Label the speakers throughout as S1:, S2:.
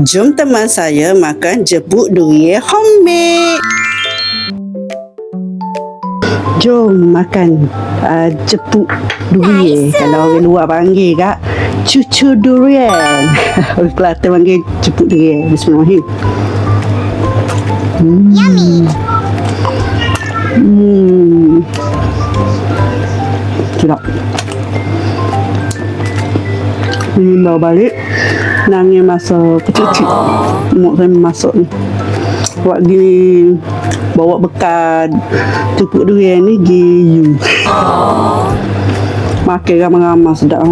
S1: Jom teman saya makan jepuk durian homemade. Jom makan jepuk durian. Kalau orang luar panggil kak cucu durian. Orang Kelantan panggil jepuk durian. Bismillahirrahmanirrahim.
S2: Yummy.
S1: Sedap. Ni bawa balik. Nangis masa kecil-kecil. Mak saya masuk ni. Buat gini. Bawa bekal jepuk durian ni giyu. Makan ramai-ramai sedap.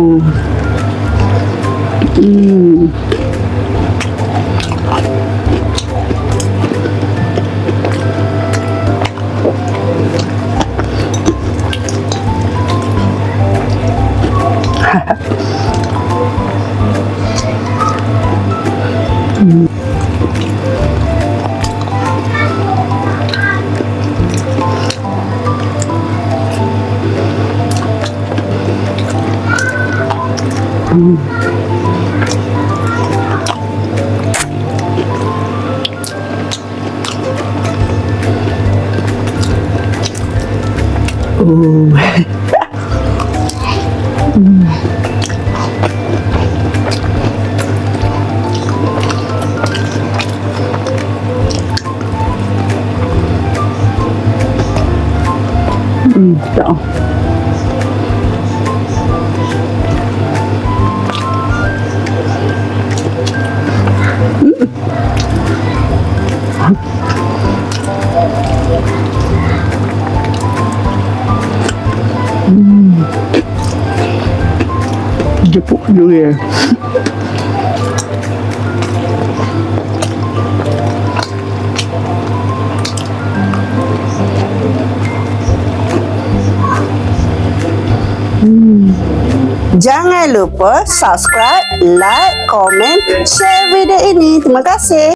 S1: Tak. Jepuk durian. Jangan lupa subscribe, like, komen, share video ini. Terima kasih.